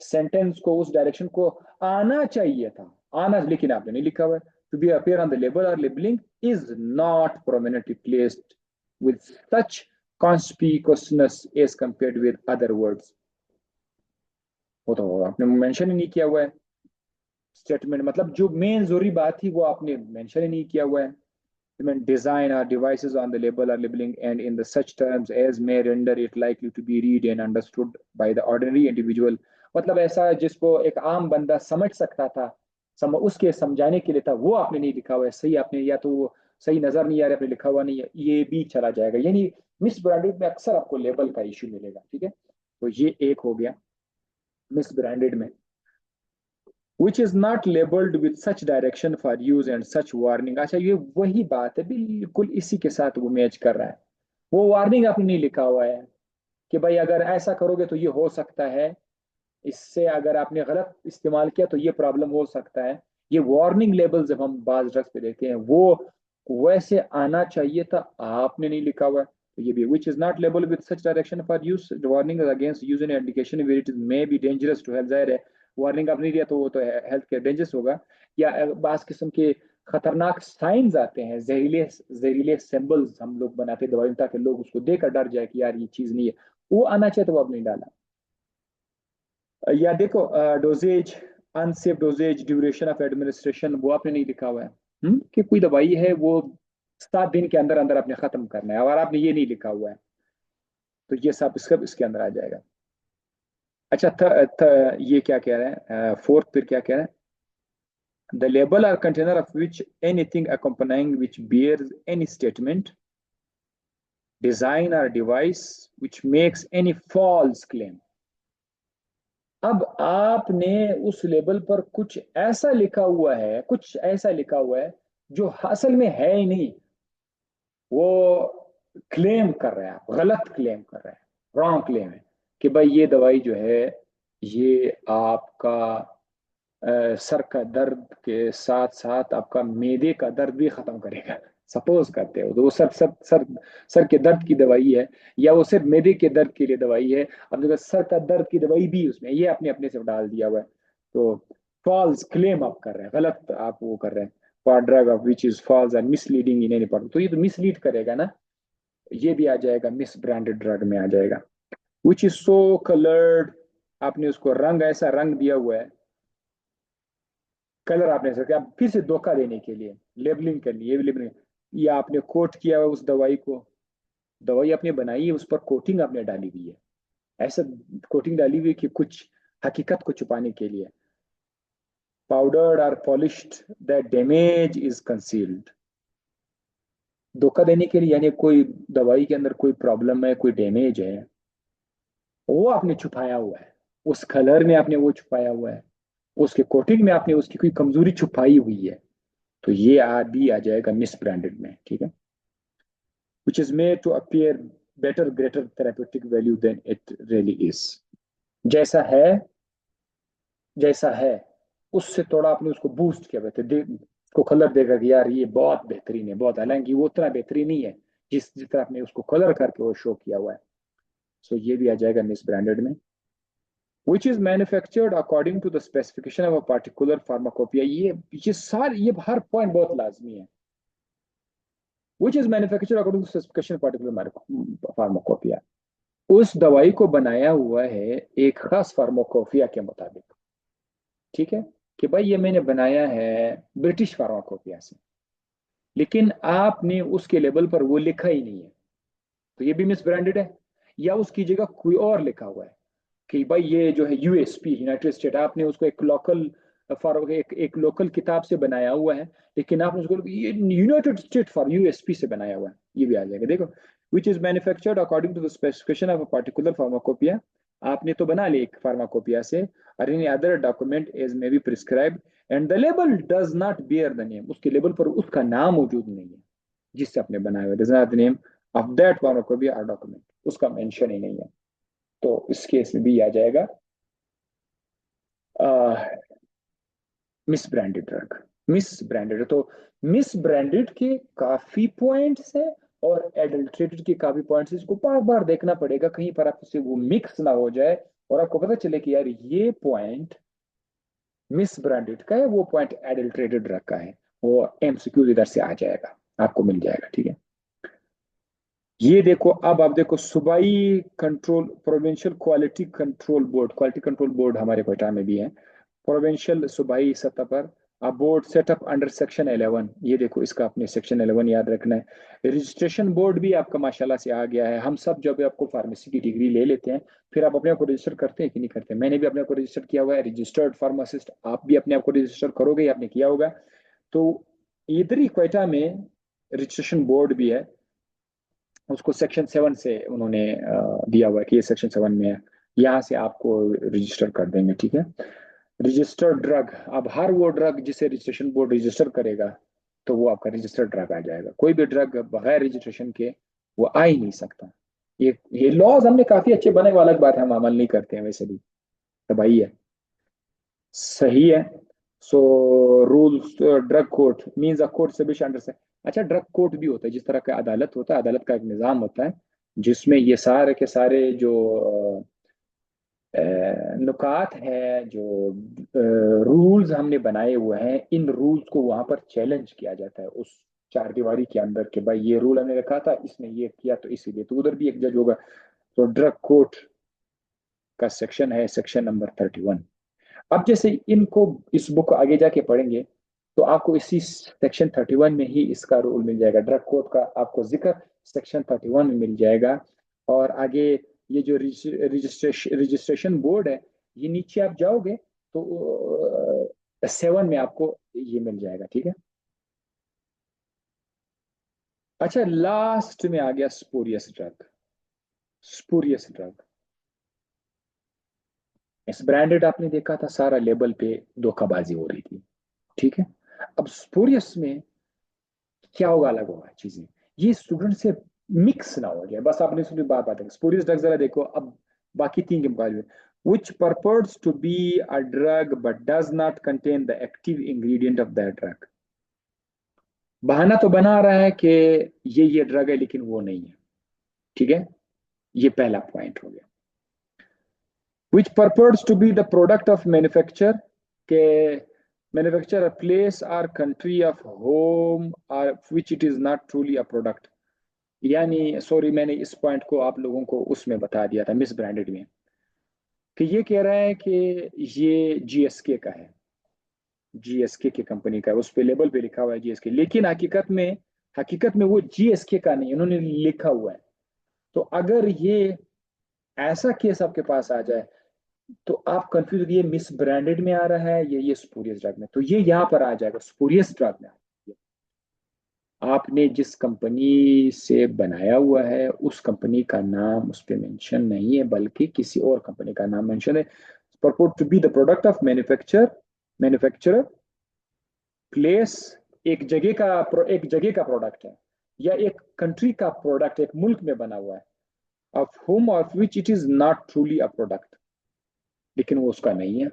सेंटेंस को, उस डायरेक्शन को आना चाहिए था, आना, लेकिन आपने नहीं लिखा हुआ है। To be appear on the label और labelling is not prominently placed with such conspicuousness as compared with other words, वो तो आपने मेंशन ही नहीं किया हुआ है। स्टेटमेंट मतलब जो मेन जरूरी बात थी वो आपने मेंशन ही नहीं किया हुआ है। Design or devices on the label or labeling and in the such terms as may render it likely to be read and understood by the ordinary individual, मतलब ऐसा जिसको एक आम बंदा समझ सकता था, उसके समझाने के लिए था, वो आपने नहीं लिखा हुआ है सही, आपने या तो वो सही नजर नहीं आ रहा, आपने लिखा हुआ नहीं है, ये भी चला जाएगा। यानी मिस ब्रांडेड में अक्सर आपको लेबल का इश्यू मिलेगा, ठीक है। तो ये एक हो गया मिस ब्रांडेड में। which is not labeled with such direction for use and such warning, अच्छा ये वही बात है, बिल्कुल इसी के साथ वो मैच कर रहा है। वो वार्निंग आपने नहीं लिखा हुआ है कि भाई अगर ऐसा करोगे तो ये हो सकता है, इससे अगर आपने गलत इस्तेमाल किया तो ये प्रॉब्लम हो सकता है। ये वार्निंग लेबल जब हम बाज ड्रग्स पे देखते हैं वो वैसे आना चाहिए था, आपने नहीं लिखा हुआ है। तो ये भी which is not label with such direction for use, warning against use in application where it is may be dangerous to health, जाहिर है वार्निंग आपने नहीं दिया तो वो तो हेल्थ के डेंजरस होगा। या बास किस्म के खतरनाक साइंस आते हैं, जहरीले जहरीले सिंबल्स हम लोग बनाते हैं दवाई, ताकि लोग उसको देखकर डर जाए कि यार ये चीज नहीं है, वो आना चाहिए तो वो आपने नहीं डाला। या देखो doses, unsafe doses, duration of administration, वो आपने नहीं लिखा हुआ है। कि कोई दवाई है वो 7 दिन के अंदर अंदर आपने खत्म करना है, और आपने ये नहीं लिखा हुआ है, तो ये सब इसके अंदर आ जाएगा। अच्छा ये क्या कह रहे हैं, फोर्थ फिर क्या कह रहे हैं, द लेबल और container of which anything accompanying which bears any statement, design or device which makes any false claim। अब आपने उस लेबल पर कुछ ऐसा लिखा हुआ है, कुछ ऐसा लिखा हुआ है जो असल में है ही नहीं, वो क्लेम कर रहे हैं, आप गलत क्लेम कर रहे हैं, रॉन्ग क्लेम है कि भाई ये दवाई जो है ये आपका सर का दर्द के साथ साथ आपका मैदे का दर्द भी खत्म करेगा। सपोज करते हो तो वो सर के दर्द की दवाई है, या वो सिर्फ मैदे के दर्द के लिए दवाई है, अब देखो सर का दर्द की दवाई भी उसमें, ये अपने अपने से डाल दिया हुआ है। तो फॉल्स क्लेम आप कर रहे हैं, गलत आप वो कर रहे हैं, for drug of which is false and misleading in any part, तो ये तो मिसलीड करेगा ना, ये भी आ जाएगा, मिस ब्रांडेड ड्रग में आ जाएगा। विच इज सो कलर्ड, आपने उसको रंग, ऐसा रंग दिया हुआ है, कलर आपने सके आप फिर से धोखा देने के लिए, लेबलिंग के लिए लेबलिंग, या आपने कोट किया हुआ उस दवाई को, दवाई आपने बनाई है उस पर कोटिंग आपने डाली हुई है, ऐसा कोटिंग डाली हुई है कि कुछ हकीकत को छुपाने के लिए, पाउडर्ड और polished that damage is concealed, धोखा देने के लिए, यानी कोई दवाई के अंदर कोई प्रॉब्लम है, कोई डैमेज है, वो आपने छुपाया हुआ है, उस कलर में आपने वो छुपाया हुआ है, उसके कोटिंग में आपने उसकी कोई कमजोरी छुपाई हुई है, तो ये भी आ जाएगा मिस ब्रांडेड में, ठीक है। which is made to appear better, greater therapeutic value than it really is, जैसा है, जैसा है उससे थोड़ा आपने उसको बूस्ट किया, बेहतर उसको कलर देगा कि यार ये बहुत बेहतरीन है, बहुत, हालांकि वो उतना बेहतरीन नहीं है जिस तरह आपने उसको कलर करके वो शो किया हुआ है। सो ये भी आ जाएगा मिस ब्रांडेड में। Which is manufactured according to the specification of a particular pharmacopoeia. ये सारे, ये हर पॉइंट बहुत लाजमी है। Which is manufactured according to specification particular pharmacopoeia, उस दवाई को बनाया हुआ है एक खास फार्माकोपिया के मुताबिक। ठीक है, कि भाई ये मैंने बनाया है ब्रिटिश फार्माकोपिया से, लेकिन आपने उसके लेबल पर वो लिखा ही नहीं है, तो ये भी मिस ब्रांडेड है। या उसकी जगह कोई और लिखा हुआ है कि भाई ये जो है यूएसपी यूनाइटेड स्टेट, आपने उसको एक लोकल फॉर एक लोकल किताब से बनाया हुआ है, लेकिन आपने उसको ये यूनाइटेड स्टेट फॉर यूएसपी से बनाया हुआ है, ये भी आ जाएगा। देखो, which is manufactured according to the specification of a particular pharmacopoeia, आपने तो बना लिया एक फार्माकोपिया से, और any other document is may be prescribe and the label does not bear the name, उसके लेबल पर उसका नाम मौजूद नहीं है जिससे आपने बनाया हुआ, does not the name of that pharmacopoeia और डॉक्यूमेंट, उसका मेंशन ही नहीं है। तो इस केस में भी आ जाएगा miss branded drug. Miss branded, तो मिस ब्रांडेड के काफी पॉइंट्स हैं और एडल्ट्रेटेड के काफी पॉइंट्स, इसको बार बार देखना पड़ेगा कहीं पर आपसे वो मिक्स ना हो जाए, और आपको पता चले कि यार ये पॉइंट मिस ब्रांडेड का है, वो पॉइंट एडल्ट्रेटेड ड्रग का है। वो एमसीक्यू इधर से आ जाएगा, आपको मिल जाएगा। ठीक है, ये देखो, अब आप देखो, सूबाई control provincial quality control board हमारे कोटा में भी है, प्रोविंशियल सूबाई सतह पर। अब बोर्ड सेटअप अंडर सेक्शन 11, ये देखो इसका अपने सेक्शन 11 याद रखना है। रजिस्ट्रेशन बोर्ड भी आपका माशाल्लाह से आ गया है। हम सब जब आपको फार्मेसी की डिग्री ले लेते हैं, फिर आप अपने आप को रजिस्टर करते हैं कि नहीं करते? मैंने भी अपने आप को रजिस्टर किया हुआ है, रजिस्टर्ड फार्मासिस्ट। आप भी अपने आप को रजिस्टर करोगे, आपने किया होगा। तो इधर ही क्वेटा में रजिस्ट्रेशन बोर्ड भी है, उसको सेक्शन 7 से उन्होंने दिया हुआ है कि ये सेक्शन 7 में है, यहाँ से आपको रजिस्टर कर देंगे। ठीक है, रजिस्टर्ड ड्रग, अब हर वो ड्रग जिसे रजिस्ट्रेशन बोर्ड रजिस्टर करेगा, तो वो आपका रजिस्टर्ड ड्रग आ जाएगा। कोई भी ड्रग बगैर रजिस्ट्रेशन के वो आ ही नहीं सकता। ये लॉज हमने काफी अच्छे बने, वो अलग बात है, हम अमल नहीं करते हैं वैसे भी, तो भाई है सही है। So rules, drug court means a court से अंडर से। अच्छा, ड्रग कोर्ट भी होता है, जिस तरह का अदालत होता है, अदालत का एक निज़ाम होता है जिसमें ये सारे के सारे जो नुकात है, जो रूल्स हमने बनाए हुए हैं, इन रूल्स को वहां पर चैलेंज किया जाता है उस चार दीवारी के अंदर, कि भाई ये रूल हमने रखा था, इसने ये किया, तो इसीलिए तो उधर भी एक जज होगा। तो ड्रग कोर्ट का सेक्शन है सेक्शन नंबर 31। अब जैसे इनको, इस बुक को आगे जाके पढ़ेंगे, तो आपको इसी सेक्शन 31 में ही इसका रूल मिल जाएगा, ड्रग कोड का आपको जिक्र सेक्शन 31 में मिल जाएगा। और आगे ये जो रजिस्ट्रेशन बोर्ड है, ये नीचे आप जाओगे तो 7 में आपको ये मिल जाएगा। ठीक है, अच्छा, लास्ट में आ गया स्पूरियस ड्रग। स्पूरियस ड्रग, इस ब्रांडेड आपने देखा था, सारा लेबल पे धोखाबाजी हो रही थी। ठीक है, अब स्पूरियस में क्या होगा, अलग होगा चीजें, ये स्टूडेंट से मिक्स ना हो जाए, बस आपने सुनी बात बात है। स्पूरियस ड्रग जरा देखो, अब बाकी तीन के मुकाबले, which purports to be a drug but does not contain the active ingredient of that drug। बहाना तो बना रहा है कि ये ड्रग है, लेकिन वो नहीं है। ठीक है, ये पहला पॉइंट हो गया। which purports to be the product of manufacture, के manufacture a place or country of home or which it is not truly a product। यानी सॉरी, मैंने इस पॉइंट को आप लोगों को उसमें बता दिया था मिस ब्रांडेड में, कि ये कह रहा है कि ये जीएसके का है, जीएसके की कंपनी का है, उस पे लेबल पे लिखा हुआ है जीएसके, लेकिन हकीकत में वो जीएसके का नहीं, उन्होंने लिखा हुआ है। तो अगर ये ऐसा केस आपके पास आ जाए, तो आप कंफ्यूज, ये मिस ब्रांडेड में आ रहा है, ये स्पूरियस ड्रग में, तो ये यहाँ पर आ जाएगा स्पूरियस ड्रग में। आपने जिस कंपनी से बनाया हुआ है उस कंपनी का नाम उस पर मेंशन नहीं है, बल्कि किसी और कंपनी का नाम मेंशन है। purport to be the product of manufacturer place, एक जगह का प्रोडक्ट है, या एक कंट्री का प्रोडक्ट, एक मुल्क में बना हुआ है, of whom of which it is not truly a product, लेकिन वो उसका नहीं है।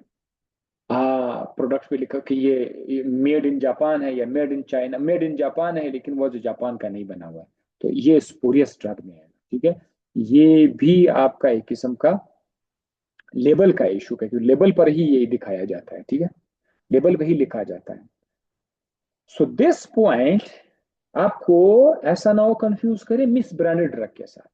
हाँ, प्रोडक्ट पे लिखा कि ये मेड इन जापान है या made in China, made in Japan है, लेकिन वो जो जापान का नहीं बना हुआ है, तो ये स्पूरियस ड्रग में है। ठीक है, ये भी आपका एक किस्म का लेबल का इशू है, क्योंकि लेबल पर ही ये दिखाया जाता है, ठीक है, लेबल पे ही लिखा जाता है। सो दिस पॉइंट आपको ऐसा ना हो कंफ्यूज करे मिस ब्रांडेड ड्रग के साथ।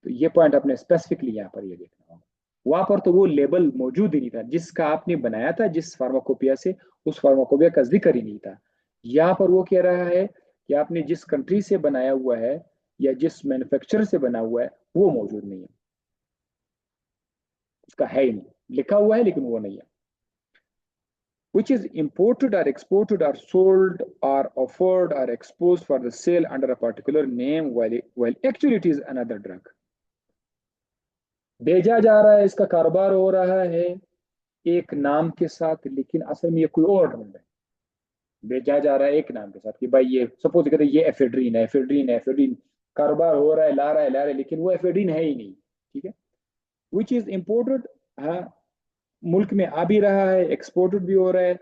तो ये पॉइंट आपने स्पेसिफिकली यहाँ पर ये देखना होगा। वहां पर तो वो लेबल मौजूद ही नहीं था जिसका आपने बनाया था, जिस फार्माकोपिया से, उस फार्माकोपिया का जिक्र ही नहीं था। यहाँ पर वो कह रहा है कि आपने जिस कंट्री से बनाया हुआ है या जिस मैन्युफैक्चरर से बना हुआ है वो मौजूद नहीं है, उसका है ही नहीं, लिखा हुआ है लेकिन वो नहीं है। Which is imported or exported or sold or offered or exposed for the sale under a particular name while actually it is another drug। भेजा जा रहा है, इसका कारोबार हो रहा है एक नाम के साथ, लेकिन असल में ये कोई और ड्रग है। भेजा जा रहा है एक नाम के साथ कि भाई ये सपोज कहते हैं ये एफेड्रीन है, एफेड्रीन है, एफेड्रीन, कारोबार हो रहा है, ला रहा है, लेकिन वो एफेड्रीन है ही नहीं, ठीक है। विच इज इम्पोर्टेड, हाँ, मुल्क में आ भी रहा है, एक्सपोर्टेड भी हो रहा है,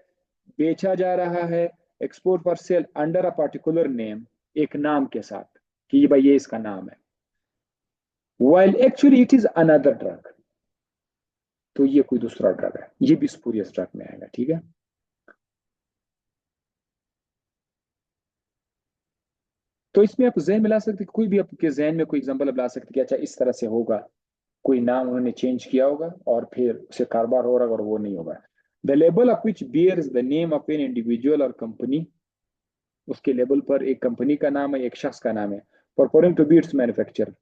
बेचा जा रहा है, export for sale under a particular name, एक नाम के साथ कि भाई ये इसका नाम है, while actually it is another drug, तो ये कोई दूसरा ड्रग है, ये भी स्पूरियस ड्रग में आएगा, ठीक है। तो इसमें आप जहन में ला सकते, कोई भी आपके जहन में कोई एग्जांपल आप ला सकते कि अच्छा इस तरह से होगा, कोई नाम उन्होंने चेंज किया होगा और फिर उसे कारोबार हो रहा होगा और वो नहीं होगा। The label of which bears the name of an individual or company, उसके लेबल पर एक कंपनी का नाम है, एक शख्स का नाम है, performing to be its manufacture,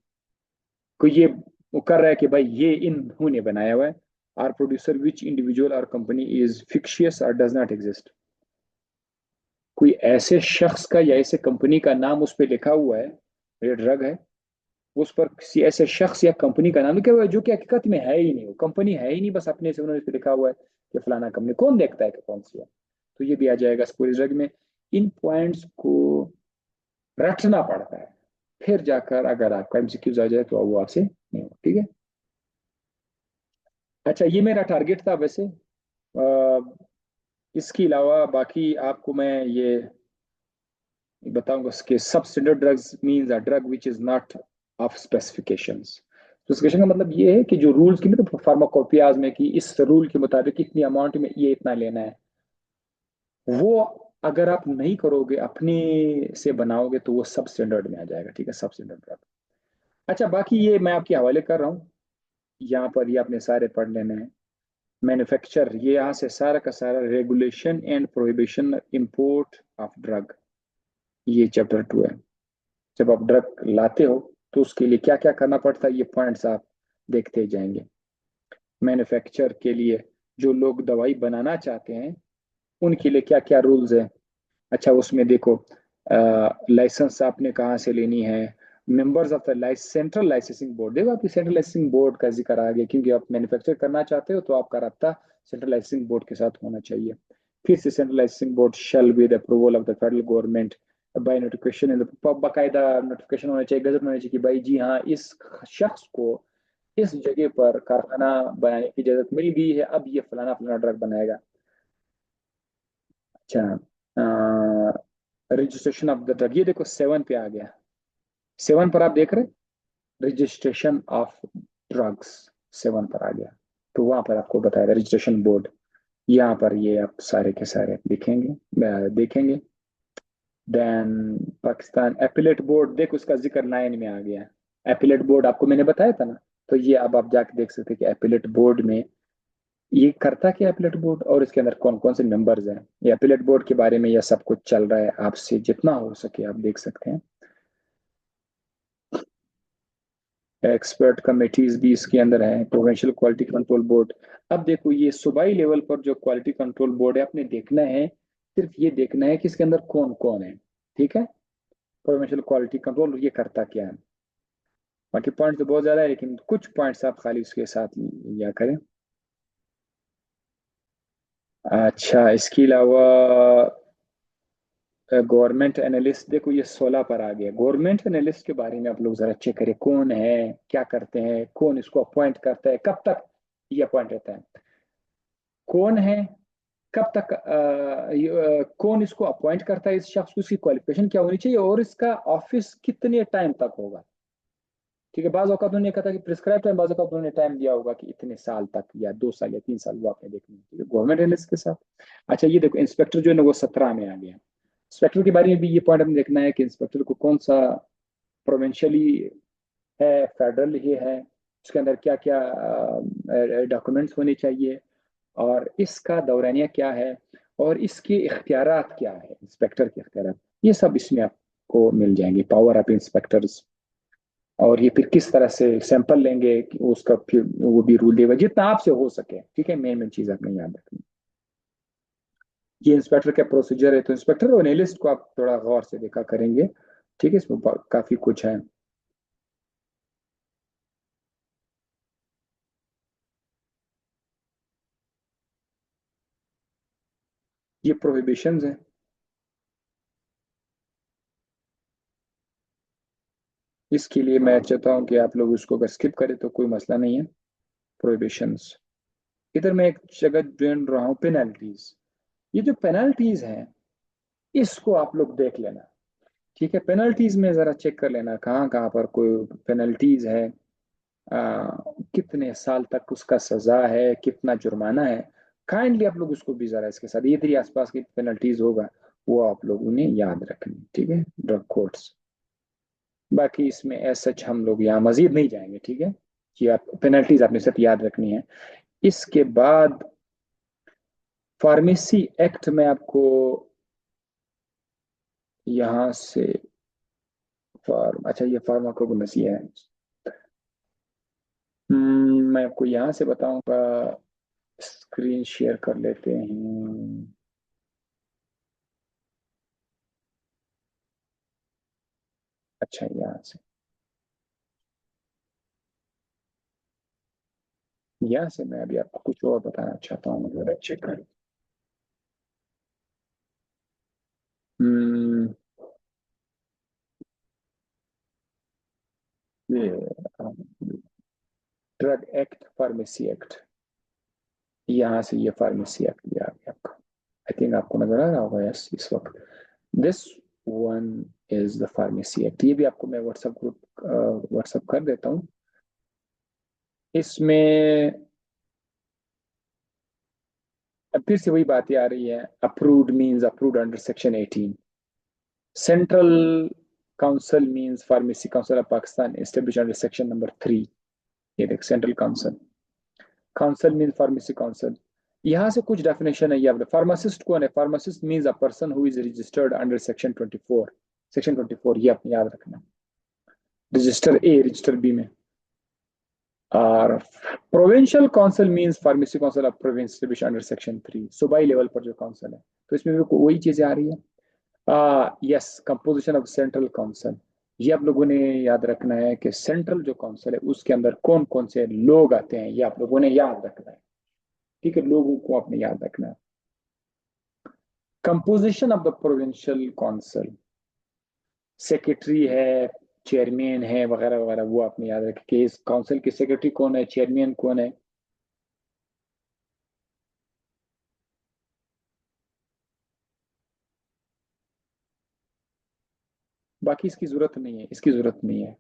कोई ये वो कर रहा है कि भाई ये इन्होंने बनाया हुआ है, are producer which individual or company is fictitious और डज नॉट एग्जिस्ट, कोई ऐसे शख्स का या ऐसे कंपनी का नाम उस पर लिखा हुआ है, ये ड्रग है, उस पर किसी ऐसे शख्स या कंपनी का नाम लिखा हुआ है जो कि हकीकत में है ही नहीं, वो कंपनी है ही नहीं, बस अपने से उन्होंने इस पे लिखा हुआ है कि फलाना कंपनी, कौन देखता है कि कौन सी है। तो ये भी आ जाएगा इस पूरी ड्रग में। इन पॉइंट्स को रटना पड़ता है, फिर जाकर अगर आपका एमसीक्यूज आ जाए तो वो आपसे नहीं हो, ठीक है। अच्छा, ये मेरा टारगेट था वैसे। इसके अलावा बाकी आपको मैं ये बताऊंगा कि सब standard drugs means a drug which is not of specifications. Specification का मतलब ये है कि जो रूल्स की, मतलब फार्माकोपियाज में कि इस रूल के मुताबिक इतनी अमाउंट में ये इतना लेना है, वो अगर आप नहीं करोगे, अपने से बनाओगे, तो वो सब स्टैंडर्ड में आ जाएगा, ठीक है, सब स्टैंडर्ड ड्रग। अच्छा, बाकी ये मैं आपके हवाले कर रहा हूँ, यहाँ पर ये आपने सारे पढ़ लेने हैं। मैन्युफैक्चर, ये यहाँ से सारा का सारा regulation and prohibition import of drug, ये चैप्टर 2 है। जब आप ड्रग लाते हो तो उसके लिए क्या क्या करना पड़ता है, ये पॉइंट्स आप देखते जाएंगे। मैन्युफैक्चर के लिए जो लोग दवाई बनाना चाहते हैं उनके लिए क्या क्या रूल्स है। अच्छा, उसमें देखो, लाइसेंस आपने कहाँ से लेनी है, members of the central licensing board, देखो आपकी सेंट्रल लाइसेंसिंग बोर्ड का जिक्र आ गया, क्योंकि आप मैन्युफैक्चर करना चाहते हो तो आपका रब्ता सेंट्रल लाइसेंसिंग बोर्ड के साथ होना चाहिए। फिर से central licensing board shall with approval of the federal government by notification in the, बाकायदा नोटिफिकेशन होना चाहिए, गजट होना चाहिए कि भाई जी हाँ, इस शख्स को इस जगह पर कारखाना बनाने की इजाजत मिल गई है, अब ये फलाना फलाना ड्रग बनाएगा। अच्छा, रजिस्ट्रेशन ऑफ द ड्रग, ये देखो 7 पे आ गया, 7 पर आप देख रहे, रजिस्ट्रेशन ऑफ ड्रग्स 7 पर आ गया। तो वहां पर आपको बताया रजिस्ट्रेशन बोर्ड, यहाँ पर ये आप सारे के सारे दिखेंगे, देखेंगे। देन पाकिस्तान एपिलेट बोर्ड, देखो उसका जिक्र 9 में आ गया। एपिलेट बोर्ड आपको मैंने बताया था ना, तो ये अब आप जाके देख सकते हैं कि एपिलेट बोर्ड में ये करता क्या, एपिलेट बोर्ड, और इसके अंदर कौन कौन से मेंबर्स हैं। ये एपिलेट बोर्ड के बारे में यह सब कुछ चल रहा है, आपसे जितना हो सके आप देख सकते हैं। एक्सपर्ट कमेटीज भी इसके अंदर है, प्रोविंशियल क्वालिटी कंट्रोल बोर्ड। अब देखो ये सूबाई लेवल पर जो क्वालिटी कंट्रोल बोर्ड है, आपने देखना है, सिर्फ ये देखना है कि इसके अंदर कौन कौन है, ठीक है। प्रोविंशियल क्वालिटी कंट्रोल ये करता क्या है, बाकी पॉइंट तो बहुत ज्यादा है, लेकिन कुछ पॉइंट्स आप खाली उसके साथ लिया करें। अच्छा, इसके अलावा गवर्नमेंट एनालिस्ट, देखो ये 16 पर आ गया। गवर्नमेंट एनालिस्ट के बारे में आप लोग जरा चेक करें, कौन है, क्या करते हैं, कौन इसको अपॉइंट करता है, कब तक ये अपॉइंट रहता है, कौन है, कब तक, कौन इसको अपॉइंट करता है, इस शख्स को, उसकी क्वालिफिकेशन क्या होनी चाहिए, और इसका ऑफिस कितने टाइम तक होगा, ठीक है, बाज़ औक़ात उन्होंने कहा था कि प्रिस्क्राइब टाइम, बाज़ औक़ात उन्होंने टाइम दिया होगा कि इतने साल तक या 2 साल या 3 साल वो आपने देखनी है, ठीक है, गवर्नमेंट एनालिस्ट के साथ। अच्छा ये देखो इंस्पेक्टर जो है ना वो 17 में आ गया। इंस्पेक्टर के बारे में भी ये पॉइंट हमें देखना है कि इंस्पेक्टर को कौन सा प्रोविंशियली है, फेडरल ही है, उसके अंदर क्या क्या डॉक्यूमेंट्स होने चाहिए, और इसका दौरानिया क्या है, और इसके इख्तियारात क्या है, इंस्पेक्टर के इख्तियारात, ये सब इसमें आपको मिल जाएंगे, पावर ऑफ इंस्पेक्टर्स। और ये फिर किस तरह से सैंपल लेंगे कि उसका फिर वो भी रूल देगा जितना आपसे हो सके, ठीक है, मेन मेन चीज आपने याद रखनी। ये इंस्पेक्टर का प्रोसीजर है, तो इंस्पेक्टर और एनालिस्ट को आप थोड़ा गौर से देखा करेंगे, ठीक है, इसमें काफी कुछ है। ये प्रोहिबिशंस हैं, इसके लिए मैं चाहता हूँ कि आप लोग उसको अगर स्किप करें तो कोई मसला नहीं है। प्रोहिबिशंस, इधर मैं एक जगह ढूंढ रहा हूँ, पेनल्टीज। ये जो पेनल्टीज हैं इसको आप लोग देख लेना, ठीक है, पेनल्टीज में जरा चेक कर लेना कहाँ कहाँ पर कोई पेनल्टीज है, कितने साल तक उसका सजा है, कितना जुर्माना है। काइंडली आप लोग उसको भी जरा इसके साथ, ये इधर आसपास की पेनल्टीज होगा वो आप लोग उन्हें याद रखनी, ठीक है, ड्रग कोर्ट्स। बाकी इसमें एज सच हम लोग यहाँ मजीद नहीं जाएंगे, ठीक है, कि आप पेनल्टीज आपने सिर्फ याद रखनी है। इसके बाद फार्मेसी एक्ट में आपको यहाँ से अच्छा ये फार्माकोगनोसी है। मैं आपको यहाँ से बताऊंगा, स्क्रीन शेयर कर लेते हैं। अच्छा यहाँ से, यहाँ से मैं अभी आपको कुछ और बताना चाहता हूँ, जरा चेक कर। हम्म, ये ड्रग एक्ट, फार्मेसी एक्ट, यहाँ से ये फार्मेसी एक्ट भी आ गया आपका। आई थिंक आपको नजर आ रहा होगा यस इस वक्त। This one is the pharmacy act, ये भी आपको मैं व्हाट्सअप कर देता हूँ। इसमें अब फिर से वही बातें आ रही है, approved means approved under section 18, central council means pharmacy council of Pakistan establish under section number 3। ये देख central council, council mean pharmacy council. यहाँ से कुछ डेफिनेशन है, ये फार्मासिस्ट कौन है, pharmacist means a person who is registered under section 24। Section 24 ये आपने याद रखना, रजिस्टर ए रजिस्टर बी में। और provincial council means pharmacy council of province under section 3, सूबाई लेवल पर जो काउंसिल है, तो इसमें भी वही चीजें आ रही है। Yes, composition of central council, ये आप लोगों ने याद रखना है कि सेंट्रल जो काउंसिल है उसके अंदर कौन कौन से लोग आते हैं, ये आप लोगों ने याद रखना है, ठीक है, लोगों को आपने याद रखना है। Composition of the provincial council, secretary है, चेयरमैन है, वगैरह वगैरह, वो आपने याद रखें कि इस काउंसिल के सेक्रेटरी कौन है, चेयरमैन कौन है। बाकी इसकी जरूरत नहीं है, इसकी जरूरत नहीं है।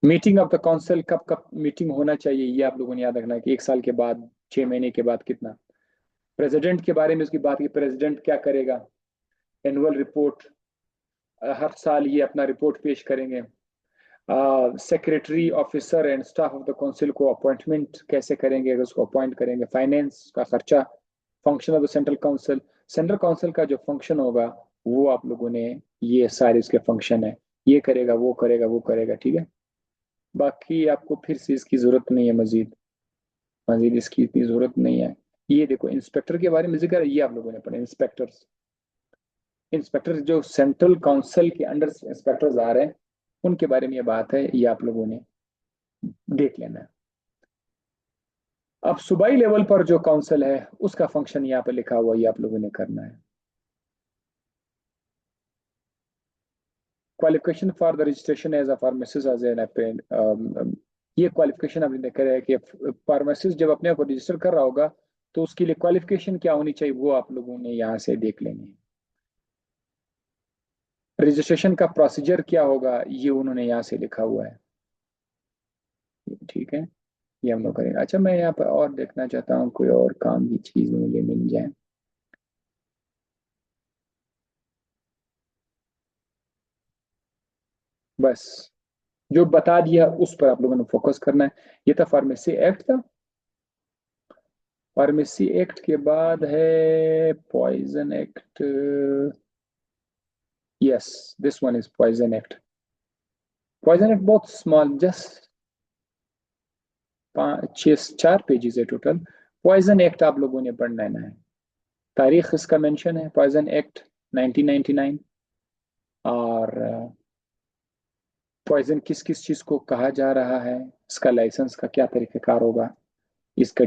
मीटिंग ऑफ द काउंसिल, कब कब मीटिंग होना चाहिए ये आप लोगों ने याद रखना है कि 1 साल के बाद, 6 महीने के बाद, कितना। प्रेसिडेंट के बारे में उसकी बात की, प्रेसिडेंट क्या करेगा, एनुअल रिपोर्ट, हर साल ये अपना रिपोर्ट पेश करेंगे। Secretary officer and staff of the council को अपॉइंटमेंट कैसे करेंगे, अगर उसको अपॉइंट करेंगे, फाइनेंस का खर्चा। Function of the central council, central council का जो फंक्शन होगा वो आप लोगों ने, ये सारे उसके फंक्शन है, ये करेगा वो करेगा वो करेगा, ठीक है। बाकी आपको फिर से इसकी जरूरत नहीं है, मजीद मजीद इसकी इतनी जरूरत नहीं है। ये देखो इंस्पेक्टर के बारे में जिक्र है, ये आप लोगों ने पढ़ा, इंस्पेक्टर्स, इंस्पेक्टर जो सेंट्रल काउंसिल के अंडर इंस्पेक्टर्स आ रहे हैं उनके बारे में ये बात है, ये आप लोगों ने देख लेना है। अब सूबाई लेवल पर जो काउंसिल है उसका फंक्शन यहाँ पे लिखा हुआ, ये आप लोगों ने करना है। Qualification for the registration as a pharmacist as an ये क्वालिफिकेशन आपने देखा है कि फार्मासिस्ट जब अपने आप को रजिस्टर कर रहा होगा तो उसके लिए क्वालिफिकेशन क्या होनी चाहिए, वो आप लोगों ने यहाँ से देख लेनी है। रजिस्ट्रेशन का प्रोसीजर क्या होगा ये उन्होंने यहाँ से लिखा हुआ है। ठीक है, ये हम लोग करेंगे। अच्छा, मैं यहाँ पर और देखना चाहता हूँ कोई और काम की चीज मुझे मिल जाए। बस जो बता दिया उस पर आप लोगों ने फोकस करना है। ये था फार्मेसी एक्ट था। फार्मेसी एक्ट के बाद है poison act. Yes, this one is poison act. Poison act बहुत स्मॉल, जस्ट 4 पेजेस है टोटल। पॉइजन एक्ट आप लोगों ने पढ़ लेना है। तारीख इसका मेंशन है, पॉइजन एक्ट 1999। और पॉइजन किस किस चीज को कहा जा रहा है, इसका लाइसेंस का क्या तरीकेकार होगा, इसका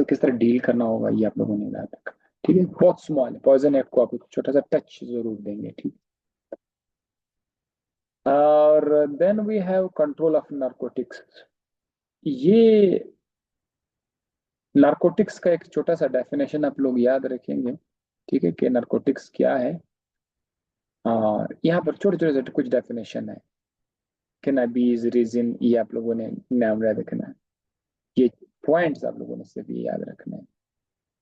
किस तरह डील करना होगा, ये आप लोगों ने याद रखा। ठीक है, बहुत स्मॉल है। पॉइजन ऐप को आप एक छोटा सा टच जरूर देंगे। ठीक। और then we have control of narcotics. ये नारकोटिक्स का एक छोटा सा डेफिनेशन आप लोग याद रखेंगे। ठीक है, कि नारकोटिक्स क्या है। और यहाँ पर छोटे छोटे से कुछ डेफिनेशन है। कैनाबीज, रेजिन, ये आप लोगों ने नाम याद रखना है। ये पॉइंट्स आप लोगों ने सिर्फ ये याद रखना है।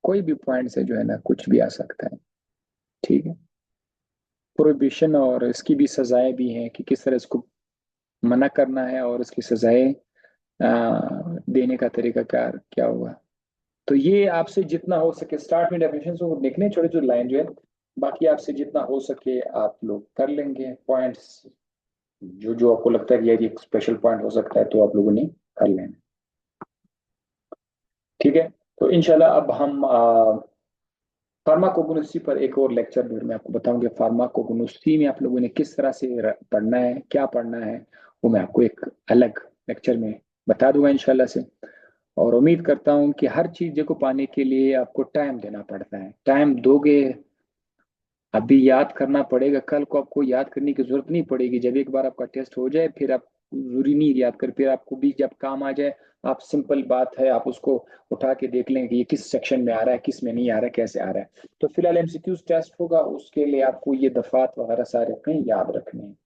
कोई भी पॉइंट से जो है ना कुछ भी आ सकता है। ठीक है। प्रोहिबिशन और इसकी भी सजाएं भी हैं कि किस तरह इसको मना करना है और इसकी सजाएं देने का तरीका क्या क्या होगा। तो ये आपसे जितना हो सके स्टार्ट में डेफिनेशन को लिखने, छोटे छोटे लाइन जो है। बाकी आपसे जितना हो सके आप लोग कर लेंगे पॉइंट्स। जो जो आपको लगता है कि यार ये स्पेशल पॉइंट हो सकता है तो आप लोगों ने कर लेना। ठीक है। तो इंशाल्लाह अब हम फार्माकोगनोसी पर एक और लेक्चर में मैं आपको बताऊंगा फार्माकोगनोसी में आप लोगों ने किस तरह से पढ़ना है, क्या पढ़ना है। वो मैं आपको एक अलग लेक्चर में बता दूंगा इंशाल्लाह से। और उम्मीद करता हूँ कि हर चीज को पाने के लिए आपको टाइम देना पड़ता है। टाइम दोगे, अभी याद करना पड़ेगा, कल को आपको याद करने की जरूरत नहीं पड़ेगी। जब एक बार आपका टेस्ट हो जाए फिर आप जरूरी नहीं याद कर, फिर आपको भी जब काम आ जाए आप सिंपल बात है आप उसको उठा के देख लें कि ये किस सेक्शन में आ रहा है, किस में नहीं आ रहा है, कैसे आ रहा है। तो फिलहाल एमसीक्यूज टेस्ट होगा, उसके लिए आपको ये दफात वगैरह सारे अपने याद रखने हैं।